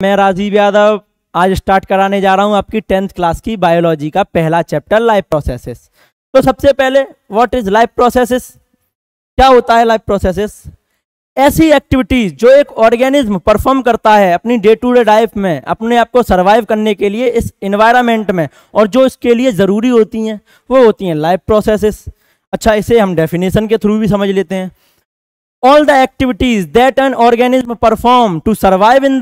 मैं राजीव यादव आज स्टार्ट कराने जा रहा हूं आपकी 10th क्लास की बायोलॉजी का पहला चैप्टर लाइफ प्रोसेसेस। तो सबसे पहले व्हाट इज लाइफ प्रोसेसेस, क्या होता है लाइफ प्रोसेसेस? ऐसी एक्टिविटीज जो एक ऑर्गेनिज्म परफॉर्म करता है अपनी डे टू डे लाइफ में अपने आप को सर्वाइव करने के लिए इस एनवायरनमेंट में, और जो इसके लिए ज़रूरी होती हैं वो होती हैं लाइफ प्रोसेसेस। अच्छा, इसे हम डेफिनेशन के थ्रू भी समझ लेते हैं। All the activities that an organism perform to survive in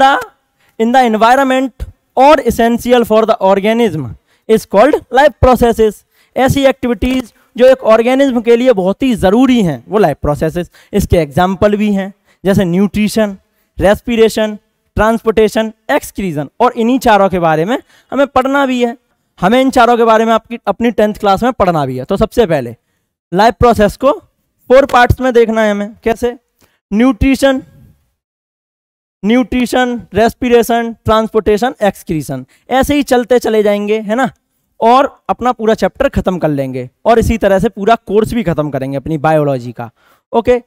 the environment और essential for the organism is called life processes. ऐसी एक्टिविटीज जो एक ऑर्गेनिज्म के लिए बहुत ही ज़रूरी हैं वो लाइफ प्रोसेसेस। इसके एग्जाम्पल भी हैं जैसे न्यूट्रिशन, रेस्पिरेशन, ट्रांसपोर्टेशन, एक्सक्रीजन, और इन्हीं चारों के बारे में हमें पढ़ना भी है। हमें इन चारों के बारे में अपनी 10th क्लास में पढ़ना भी है। तो सबसे पहले लाइफ प्रोसेस को 4 पार्ट्स में देखना है हमें। कैसे? न्यूट्रिशन, रेस्पिरेशन, ट्रांसपोर्टेशन, एक्सक्रीशन, ऐसे ही चलते चले जाएंगे, है ना, और अपना पूरा चैप्टर खत्म कर लेंगे और इसी तरह से पूरा कोर्स भी खत्म करेंगे अपनी बायोलॉजी का। ओके,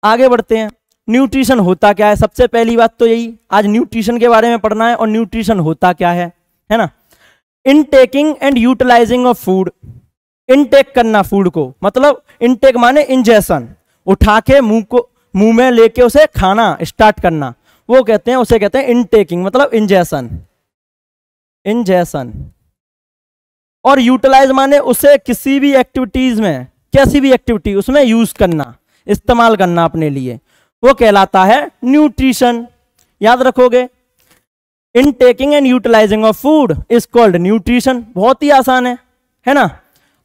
आगे बढ़ते हैं। न्यूट्रिशन होता क्या है? सबसे पहली बात तो यही, आज न्यूट्रिशन के बारे में पढ़ना है। और न्यूट्रिशन होता क्या है ना? Intaking and utilising of food. Intake करना फूड को, मतलब इनटेक माने इंजेशन, उठा के मुंह में लेके उसे खाना स्टार्ट करना, वो कहते हैं, उसे कहते हैं इनटेकिंग, मतलब इंजेशन। और यूटिलाइज माने उसे किसी भी एक्टिविटीज में, कैसी भी एक्टिविटी उसमें यूज करना, इस्तेमाल करना अपने लिए, वो कहलाता है न्यूट्रिशन। याद रखोगे, intaking and utilising of food is called nutrition. बहुत ही आसान है ना?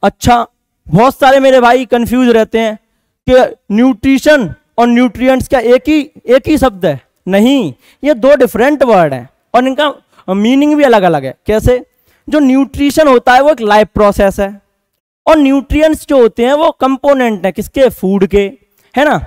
अच्छा, बहुत सारे मेरे भाई कंफ्यूज रहते हैं कि न्यूट्रिशन और न्यूट्रिएंट्स क्या एक ही शब्द है? नहीं, ये 2 डिफरेंट वर्ड हैं और इनका मीनिंग भी अलग अलग है। कैसे? जो न्यूट्रिशन होता है वो एक लाइफ प्रोसेस है, और न्यूट्रिएंट्स जो होते हैं वो कंपोनेंट है किसके? फूड के, है ना।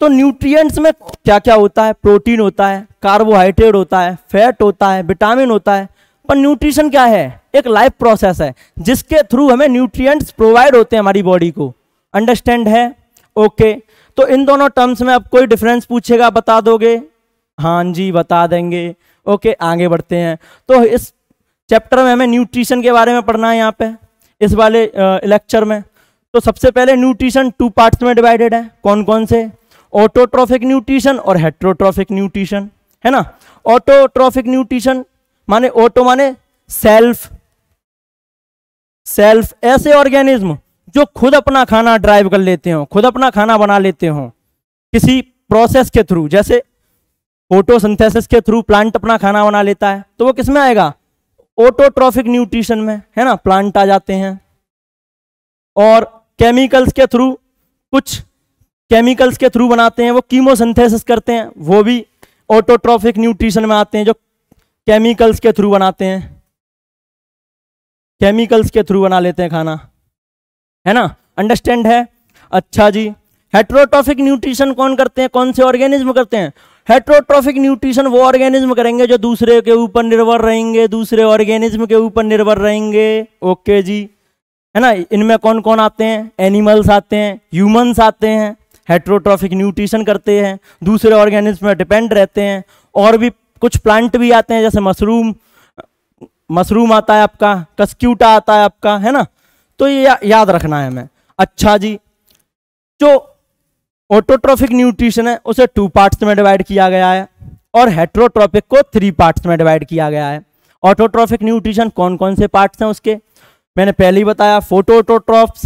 तो न्यूट्रिएंट्स में क्या क्या होता है? प्रोटीन होता है, कार्बोहाइड्रेट होता है, फैट होता है, विटामिन होता है। पर न्यूट्रिशन क्या है? एक लाइफ प्रोसेस है जिसके थ्रू हमें न्यूट्रिएंट्स प्रोवाइड होते हैं हमारी बॉडी को। अंडरस्टैंड है? ओके, तो इन दोनों टर्म्स में अब कोई डिफरेंस पूछेगा बता दोगे? हाँ जी, बता देंगे। ओके, आगे बढ़ते हैं। तो इस चैप्टर में हमें न्यूट्रिशन के बारे में पढ़ना है यहाँ पे इस वाले लेक्चर में। तो सबसे पहले न्यूट्रिशन 2 पार्ट्स में डिवाइडेड है। कौन कौन से? ऑटोट्रॉफिक न्यूट्रिशन और हेट्रोट्रॉफिक न्यूट्रिशन, है ना। ऑटोट्रॉफिक न्यूट्रिशन माने, ऑटो माने सेल्फ, ऐसे ऑर्गेनिज्म जो खुद अपना खाना ड्राइव कर लेते हो, खुद अपना खाना बना लेते हो किसी प्रोसेस के थ्रू। जैसे फोटोसिंथेसिस के थ्रू प्लांट अपना खाना बना लेता है, तो वो किस में आएगा? ऑटोट्रॉफिक न्यूट्रिशन में, है ना, प्लांट आ जाते हैं। और केमिकल्स के थ्रू, कुछ केमिकल्स के थ्रू बनाते हैं, वो कीमोसिंथेसिस करते हैं, वो भी ऑटोट्रॉफिक न्यूट्रिशन में आते हैं, जो केमिकल्स के थ्रू बनाते हैं, केमिकल्स के थ्रू बना लेते हैं खाना, है ना। अंडरस्टैंड है? अच्छा जी। हेट्रोट्रॉफिक न्यूट्रिशन कौन करते हैं? कौन से ऑर्गेनिज्म करते हैं? हेट्रोट्रॉफिक न्यूट्रिशन वो ऑर्गेनिज्म करेंगे जो दूसरे के ऊपर निर्भर रहेंगे, दूसरे ऑर्गेनिज्म के ऊपर निर्भर रहेंगे। ओके जी, है ना। इनमें कौन कौन आते हैं? एनिमल्स आते हैं, ह्यूमंस आते हैं, हेट्रोट्रॉफिक न्यूट्रिशन करते हैं, दूसरे ऑर्गेनिज्म में डिपेंड रहते हैं। और भी कुछ प्लांट भी आते हैं, जैसे मशरूम आता है आपका, कस्क्यूटा आता है आपका, है ना। तो ये याद रखना है हमें। अच्छा जी, जो ऑटोट्रॉफिक न्यूट्रिशन है उसे 2 पार्ट्स में डिवाइड किया गया है और हेट्रोट्रॉफिक को 3 पार्ट्स में डिवाइड किया गया है। ऑटोट्रॉफिक न्यूट्रिशन कौन कौन से पार्ट्स हैं उसके? मैंने पहले ही बताया, फोटोऑटोट्रॉफ्स।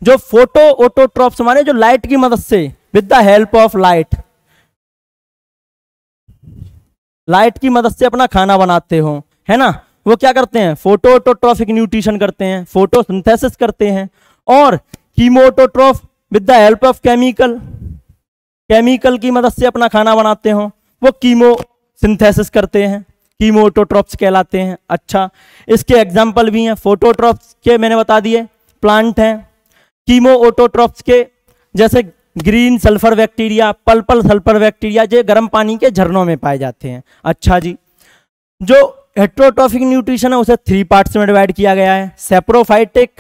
जो फोटोऑटोट्रॉफ्स माने जो लाइट की मदद से, with the help of light की मदद से अपना खाना बनाते हो, है ना, वो क्या करते हैं? फोटोऑटोट्रॉफिक न्यूट्रिशन करते हैं, फोटोसिंथेसिस करते हैं। और chemoautotroph with the help of chemical की मदद से अपना खाना बनाते हो, वो कीमोसिंथेसिस करते हैं, कीमोऑटोट्रॉफ्स कहलाते हैं। अच्छा, इसके एग्जाम्पल भी हैं। फोटोट्रॉफ्स के मैंने बता दिए, प्लांट हैं। कीमोऑटोट्रॉफ्स के जैसे green sulphur bacteria, purple sulphur bacteria, जो गर्म पानी के झरनों में पाए जाते हैं। अच्छा जी, जो हेट्रोट्रॉफिक न्यूट्रिशन है उसे 3 पार्ट्स में डिवाइड किया गया है, सेप्रोफाइटिक,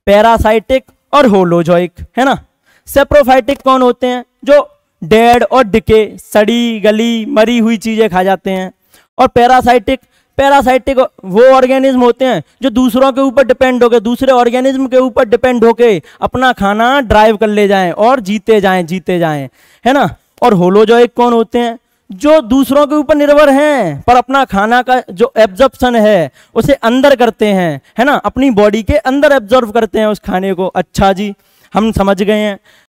पैरासाइटिक और होलोजोइक, है ना। सेप्रोफाइटिक कौन होते हैं? जो डेड और डिके, सड़ी गली मरी हुई चीजें खा जाते हैं। और पैरासाइटिक, पैरासाइटिक वो ऑर्गेनिज्म होते हैं जो दूसरों के ऊपर डिपेंड होके, दूसरे ऑर्गेनिज्म के ऊपर डिपेंड होके अपना खाना ड्राइव कर ले जाएं और जीते जाएं, है ना। और होलोजोइक कौन होते हैं, जो दूसरों के ऊपर निर्भर हैं पर अपना खाना का जो एब्जॉर्प्शन है उसे अंदर करते हैं, है ना, अपनी बॉडी के अंदर एब्जॉर्ब करते हैं उस खाने को। अच्छा जी, हम समझ गए हैं।